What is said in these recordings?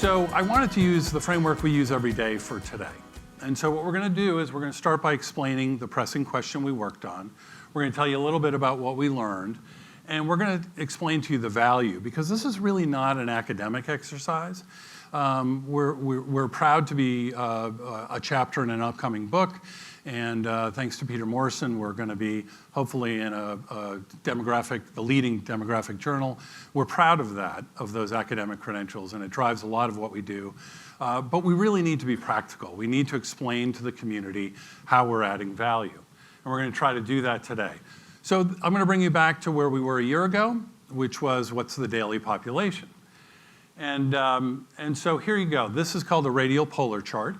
So I wanted to use the framework we use every day for today. And so what we're going to do is we're going to start by explaining the pressing question we worked on. We're going to tell you a little bit about what we learned. And we're going to explain to you the value, because this is really not an academic exercise. We're proud to be a chapter in an upcoming book. And thanks to Peter Morrison, we're going to be hopefully in the leading demographic journal. We're proud of that, of those academic credentials, and it drives a lot of what we do. But we really need to be practical. We need to explain to the community how we're adding value. And we're going to try to do that today. So I'm going to bring you back to where we were a year ago, which was what's the daily population. And so here you go. This is called a radial polar chart.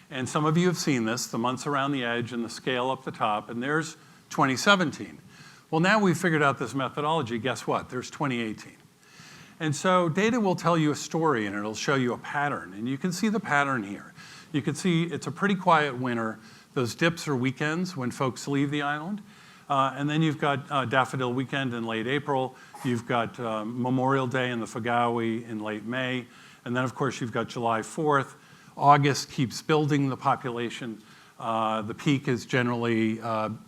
And some of you have seen this, the months around the edge and the scale up the top, and there's 2017. Well, now we've figured out this methodology. Guess what? There's 2018. And so data will tell you a story, and it'll show you a pattern. And you can see the pattern here. You can see it's a pretty quiet winter. Those dips are weekends when folks leave the island. And then you've got Daffodil Weekend in late April. You've got Memorial Day and the Fagawi in late May. And then, of course, you've got July 4th. August keeps building the population. The peak is generally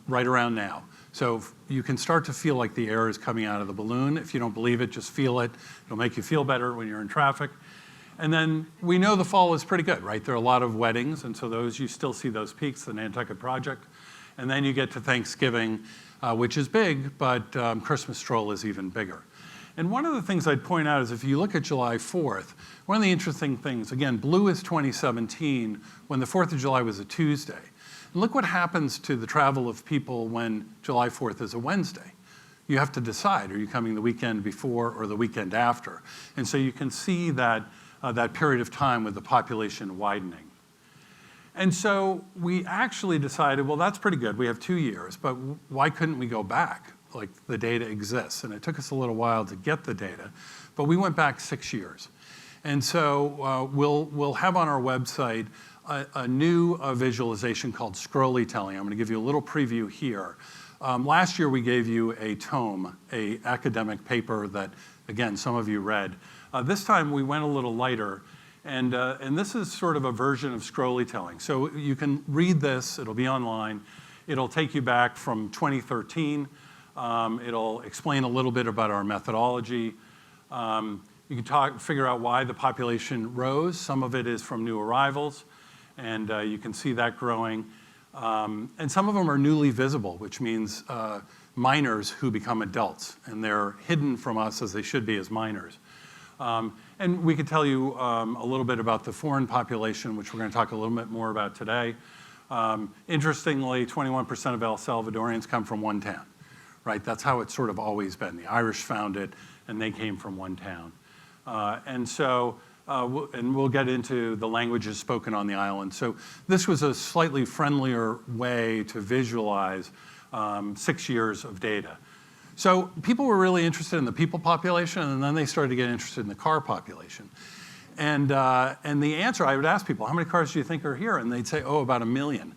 right around now. So you can start to feel like the air is coming out of the balloon. If you don't believe it, just feel it. It'll make you feel better when you're in traffic. And then we know the fall is pretty good, right? There are a lot of weddings, and so you still see those peaks, the Nantucket Project. And then you get to Thanksgiving, which is big, but Christmas stroll is even bigger. And one of the things I'd point out is if you look at July 4th, one of the interesting things, again, blue is 2017, when the 4th of July was a Tuesday. And look what happens to the travel of people when July 4th is a Wednesday. You have to decide, are you coming the weekend before or the weekend after? And so you can see that, that period of time with the population widening. And so we actually decided, well, that's pretty good. We have 2 years, but why couldn't we go back? Like, the data exists. And it took us a little while to get the data, but we went back 6 years. And so we'll have on our website a new visualization called scrollytelling. I'm going to give you a little preview here. Last year we gave you a tome, a academic paper that, again, some of you read. This time we went a little lighter. And this is sort of a version of scrollytelling. So you can read this. It'll be online. It'll take you back from 2013. It'll explain a little bit about our methodology. You can figure out why the population rose. Some of it is from new arrivals, and you can see that growing. And some of them are newly visible, which means minors who become adults, and they're hidden from us as they should be as minors. And we could tell you a little bit about the foreign population, which we're going to talk a little bit more about today. Interestingly, 21% of El Salvadorians come from one town, right? That's how it's sort of always been. The Irish found it, and they came from one town. And so, we'll get into the languages spoken on the island. So this was a slightly friendlier way to visualize 6 years of data. So people were really interested in the people population, and then they started to get interested in the car population. And the answer, I would ask people, how many cars do you think are here? And they'd say, oh, about 1 million.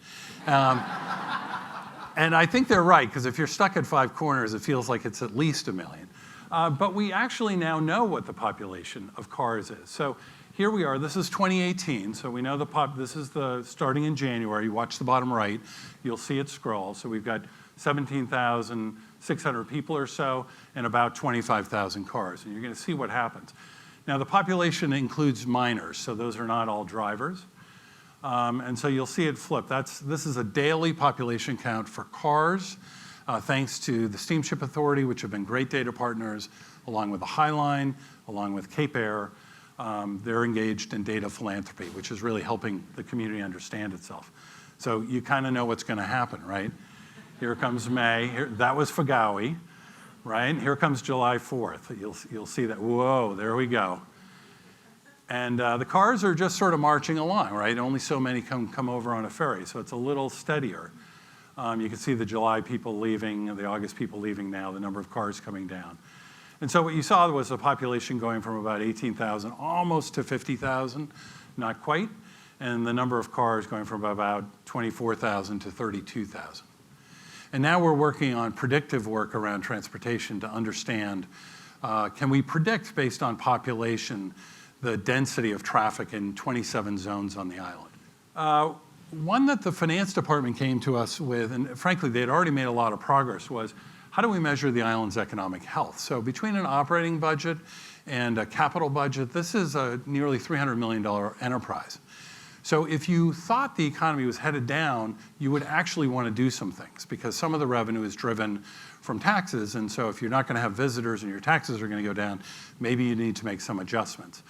And I think they're right, because if you're stuck at 5 corners, it feels like it's at least 1 million. But we actually now know what the population of cars is. So here we are. This is 2018. So we know this is starting in January. You watch the bottom right. You'll see it scroll. So we've got 17,600 people or so, and about 25,000 cars. And you're going to see what happens. Now, the population includes minors, so those are not all drivers. And so you'll see it flip. This is a daily population count for cars, thanks to the Steamship Authority, which have been great data partners, along with the High Line, along with Cape Air. They're engaged in data philanthropy, which is really helping the community understand itself. So you kind of know what's going to happen, right? Here comes May. That was Fagawi, right? Here comes July 4th. You'll see that. Whoa, there we go. And the cars are just sort of marching along, right? Only so many come over on a ferry, so it's a little steadier. You can see the July people leaving, the August people leaving now, the number of cars coming down. And so what you saw was a population going from about 18,000 almost to 50,000, not quite, and the number of cars going from about 24,000 to 32,000. And now we're working on predictive work around transportation to understand, can we predict based on population the density of traffic in 27 zones on the island. One that the finance department came to us with, and frankly, they had already made a lot of progress, was how do we measure the island's economic health? So between an operating budget and a capital budget, this is a nearly $300 million enterprise. So if you thought the economy was headed down, you would actually want to do some things, because some of the revenue is driven from taxes. And so if you're not going to have visitors and your taxes are going to go down, maybe you need to make some adjustments.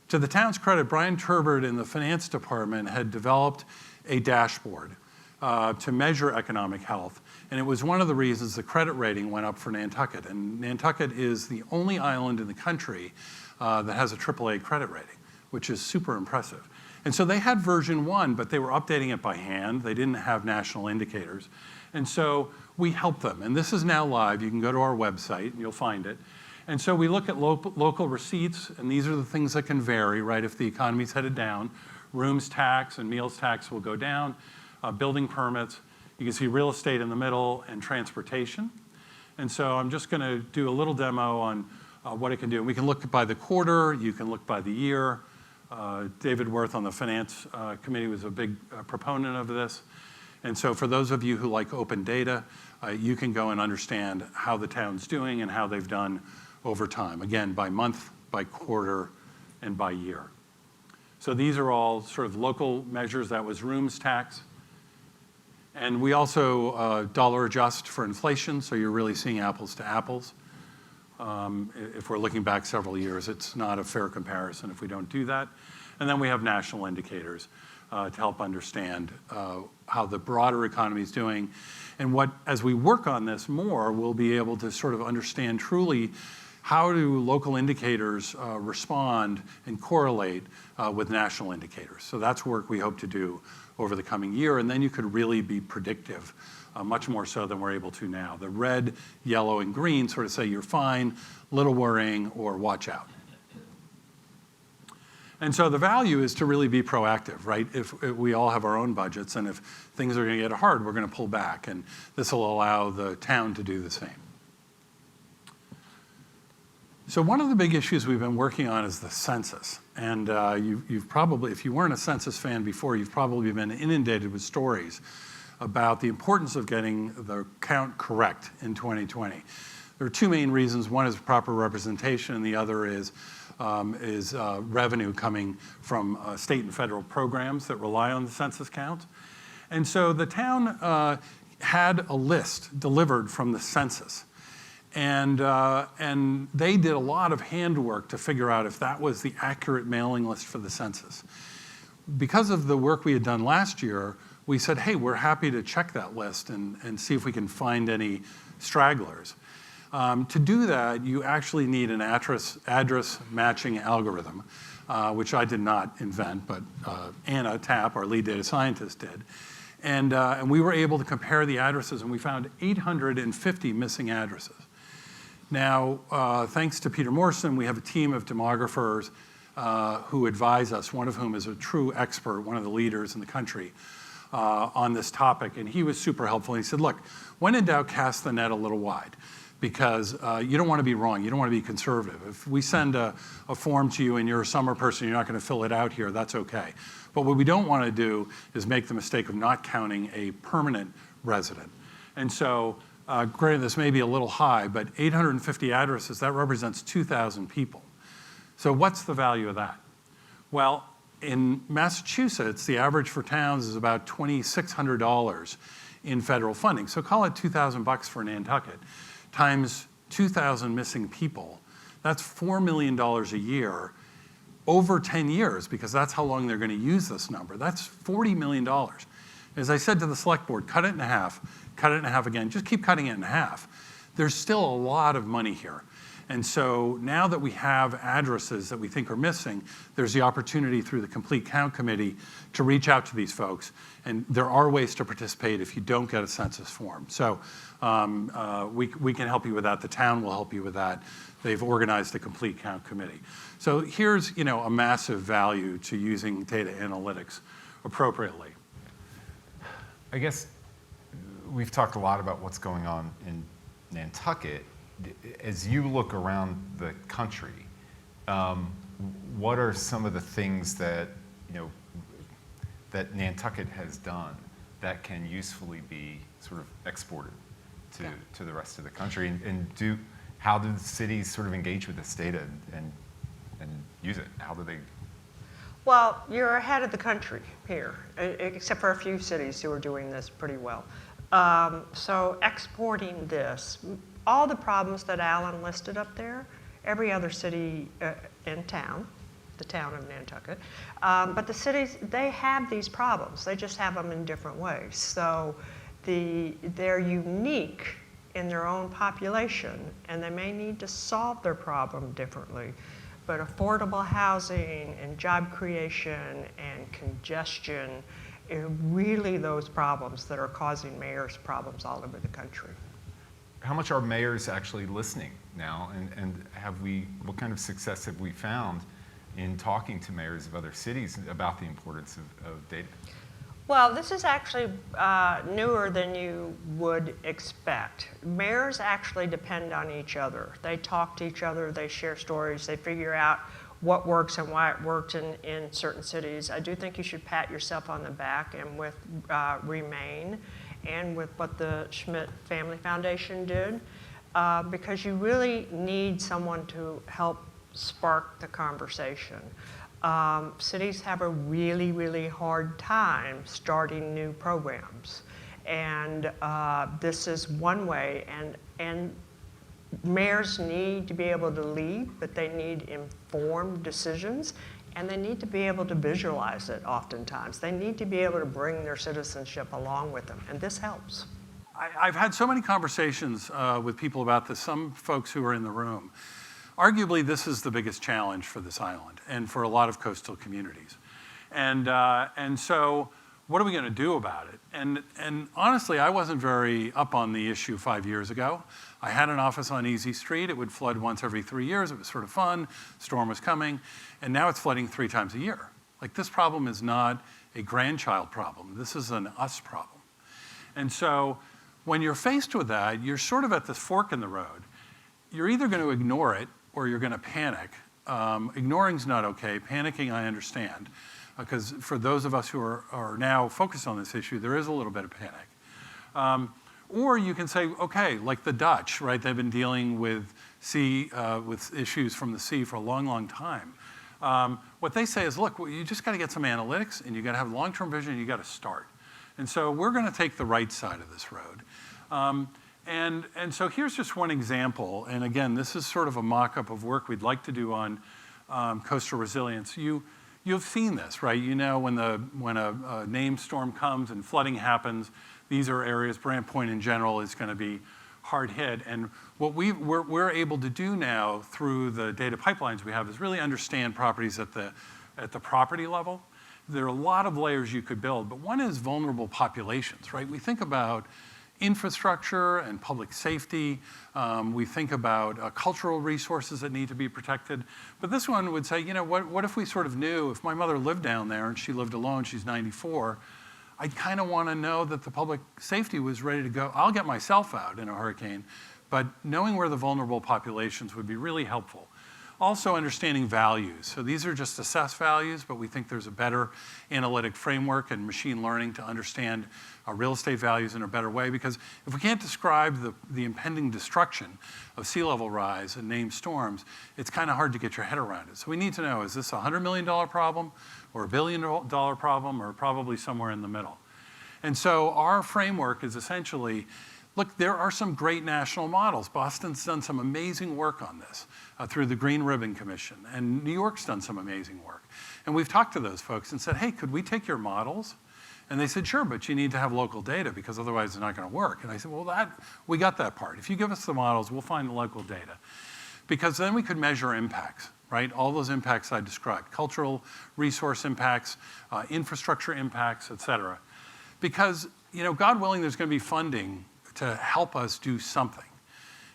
To the town's credit, Brian Turbert in the finance department had developed a dashboard to measure economic health. And it was one of the reasons the credit rating went up for Nantucket. And Nantucket is the only island in the country that has a AAA credit rating, which is super impressive. And so they had version 1, but they were updating it by hand. They didn't have national indicators. And so we helped them. And this is now live. You can go to our website and you'll find it. And so we look at local receipts, and these are the things that can vary, right? If the economy's headed down, rooms tax and meals tax will go down, building permits. You can see real estate in the middle and transportation. And so I'm just going to do a little demo on what it can do. We can look by the quarter. You can look by the year. David Worth on the finance committee was a big proponent of this. And so for those of you who like open data, you can go and understand how the town's doing and how they've done over time. Again, by month, by quarter, and by year. So these are all sort of local measures. That was rooms tax. And we also dollar adjust for inflation, so you're really seeing apples to apples. If we're looking back several years, it's not a fair comparison if we don't do that. And then we have national indicators to help understand how the broader economy is doing. And as we work on this more, we'll be able to sort of understand truly how do local indicators respond and correlate with national indicators. So that's work we hope to do over the coming year, and then you could really be predictive, much more so than we're able to now. The red, yellow, and green sort of say you're fine, little worrying, or watch out. And so the value is to really be proactive, right? If we all have our own budgets, and if things are going to get hard, we're going to pull back, and this will allow the town to do the same. So one of the big issues we've been working on is the census. And you've probably, if you weren't a census fan before, you've probably been inundated with stories about the importance of getting the count correct in 2020. There are two main reasons. One is proper representation, and the other is revenue coming from state and federal programs that rely on the census count. And so the town had a list delivered from the census. And they did a lot of handwork to figure out if that was the accurate mailing list for the census. Because of the work we had done last year, we said, hey, we're happy to check that list and see if we can find any stragglers. To do that, you actually need an address matching algorithm, which I did not invent, but Anna Tapp, our lead data scientist, did. And we were able to compare the addresses, and we found 850 missing addresses. Now, thanks to Peter Morrison, we have a team of demographers who advise us, one of whom is a true expert, one of the leaders in the country on this topic. And he was super helpful. He said, look, when in doubt, cast the net a little wide, because you don't want to be wrong. You don't want to be conservative. If we send a form to you and you're a summer person, you're not going to fill it out here, that's okay. But what we don't want to do is make the mistake of not counting a permanent resident. And so, granted, this may be a little high, but 850 addresses, that represents 2,000 people. So what's the value of that? Well, in Massachusetts, the average for towns is about $2,600 in federal funding. So call it $2,000 for Nantucket, times 2,000 missing people. That's $4 million a year over 10 years, because that's how long they're going to use this number. That's $40 million. As I said to the select board, cut it in half again, just keep cutting it in half. There's still a lot of money here. And so now that we have addresses that we think are missing, there's the opportunity through the Complete Count Committee to reach out to these folks. And there are ways to participate if you don't get a census form. So we can help you with that. The town will help you with that. They've organized the Complete Count Committee. So here's a massive value to using data analytics appropriately. I guess we've talked a lot about what's going on in Nantucket. As you look around the country, what are some of the things that, that Nantucket has done that can usefully be sort of exported to the rest of the country, and how do the cities sort of engage with this data and use it? How do they? Well, you're ahead of the country here, except for a few cities who are doing this pretty well. So exporting this, all the problems that Alan listed up there, every other city in town, the town of Nantucket, but the cities, they have these problems. They just have them in different ways. So they're unique in their own population, and they may need to solve their problem differently. But affordable housing and job creation and congestion are really those problems that are causing mayors problems all over the country. How much are mayors actually listening now, and what kind of success have we found in talking to mayors of other cities about the importance of data? Well, this is actually newer than you would expect. Mayors actually depend on each other. They talk to each other, they share stories, they figure out what works and why it worked in certain cities. I do think you should pat yourself on the back, and with Remain and with what the Schmidt Family Foundation did, because you really need someone to help spark the conversation. Cities have a really, really hard time starting new programs. And this is one way, and mayors need to be able to lead, but they need informed decisions, and they need to be able to visualize it oftentimes. They need to be able to bring their citizenship along with them, and this helps. I've had so many conversations with people about this, some folks who are in the room. Arguably, this is the biggest challenge for this island and for a lot of coastal communities. And so what are we going to do about it? And honestly, I wasn't very up on the issue 5 years ago. I had an office on Easy Street. It would flood once every 3 years. It was sort of fun. Storm was coming. And now it's flooding 3 times a year. Like, this problem is not a grandchild problem. This is an us problem. And so when you're faced with that, you're sort of at this fork in the road. You're either going to ignore it or you're going to panic. Ignoring's not okay. Panicking, I understand, because for those of us who are now focused on this issue, there is a little bit of panic. Or you can say, okay, like the Dutch, right? They've been dealing with with issues from the sea for a long, long time. What they say is, look, you just got to get some analytics, and you got to have long-term vision, and you got to start. And so we're going to take the right side of this road. And so here's just one example. And again, this is sort of a mock-up of work we'd like to do on coastal resilience. You've seen this, right? You know, when a named storm comes and flooding happens, these are areas, Brant Point in general is going to be hard hit. And what we're able to do now through the data pipelines we have is really understand properties at the property level. There are a lot of layers you could build, but one is vulnerable populations, right? We think about infrastructure and public safety. We think about cultural resources that need to be protected. But this one would say, you know, what if we sort of knew, if my mother lived down there and she lived alone, she's 94, I'd kind of want to know that the public safety was ready to go. I'll get myself out in a hurricane, but knowing where the vulnerable populations would be really helpful. Also understanding values. So these are just assessed values, but we think there's a better analytic framework and machine learning to understand real estate values in a better way, because if we can't describe the impending destruction of sea level rise and named storms, it's kind of hard to get your head around it. So we need to know, is this a $100 million problem or a $1 billion problem, or probably somewhere in the middle? And so our framework is essentially, look, there are some great national models. Boston's done some amazing work on this through the Green Ribbon Commission, and New York's done some amazing work. And we've talked to those folks and said, hey, could we take your models? And they said, sure, but you need to have local data, because otherwise it's not going to work. And I said, well, we got that part. If you give us the models, we'll find the local data. Because then we could measure impacts, right? All those impacts I described, cultural resource impacts, infrastructure impacts, et cetera. Because, you know, God willing, there's going to be funding to help us do something.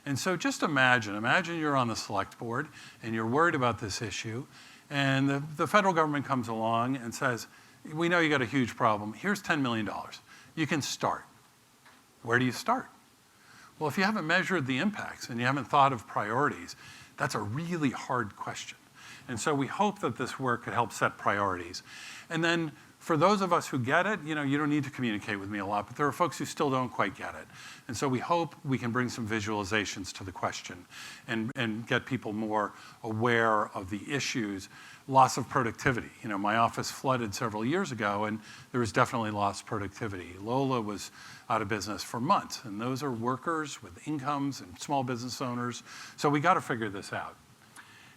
And so just imagine you're on the select board and you're worried about this issue, and the federal government comes along and says, we know you got a huge problem. Here's $10 million. You can start. Where do you start? Well, if you haven't measured the impacts and you haven't thought of priorities, that's a really hard question. And so we hope that this work could help set priorities. And then for those of us who get it, you don't need to communicate with me a lot, but there are folks who still don't quite get it. And so we hope we can bring some visualizations to the question and get people more aware of the issues. Loss of productivity. My office flooded several years ago, and there was definitely lost productivity. Lola was out of business for months, and those are workers with incomes and small business owners. So we got to figure this out.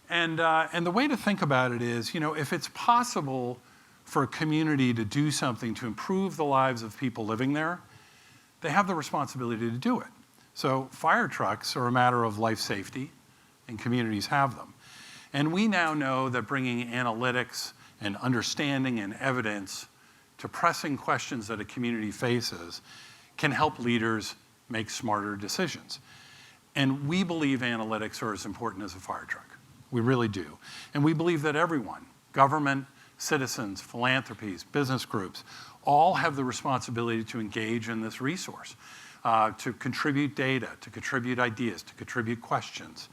And the way to think about it is, if it's possible for a community to do something to improve the lives of people living there, they have the responsibility to do it. So fire trucks are a matter of life safety, and communities have them. And we now know that bringing analytics and understanding and evidence to pressing questions that a community faces can help leaders make smarter decisions. And we believe analytics are as important as a fire truck. We really do. And we believe that everyone, government, citizens, philanthropies, business groups, all have the responsibility to engage in this resource, to contribute data, to contribute ideas, to contribute questions.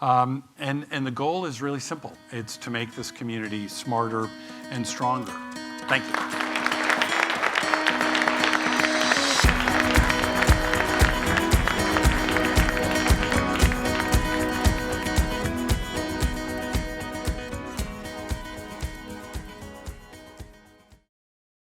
And the goal is really simple. It's to make this community smarter and stronger. Thank you.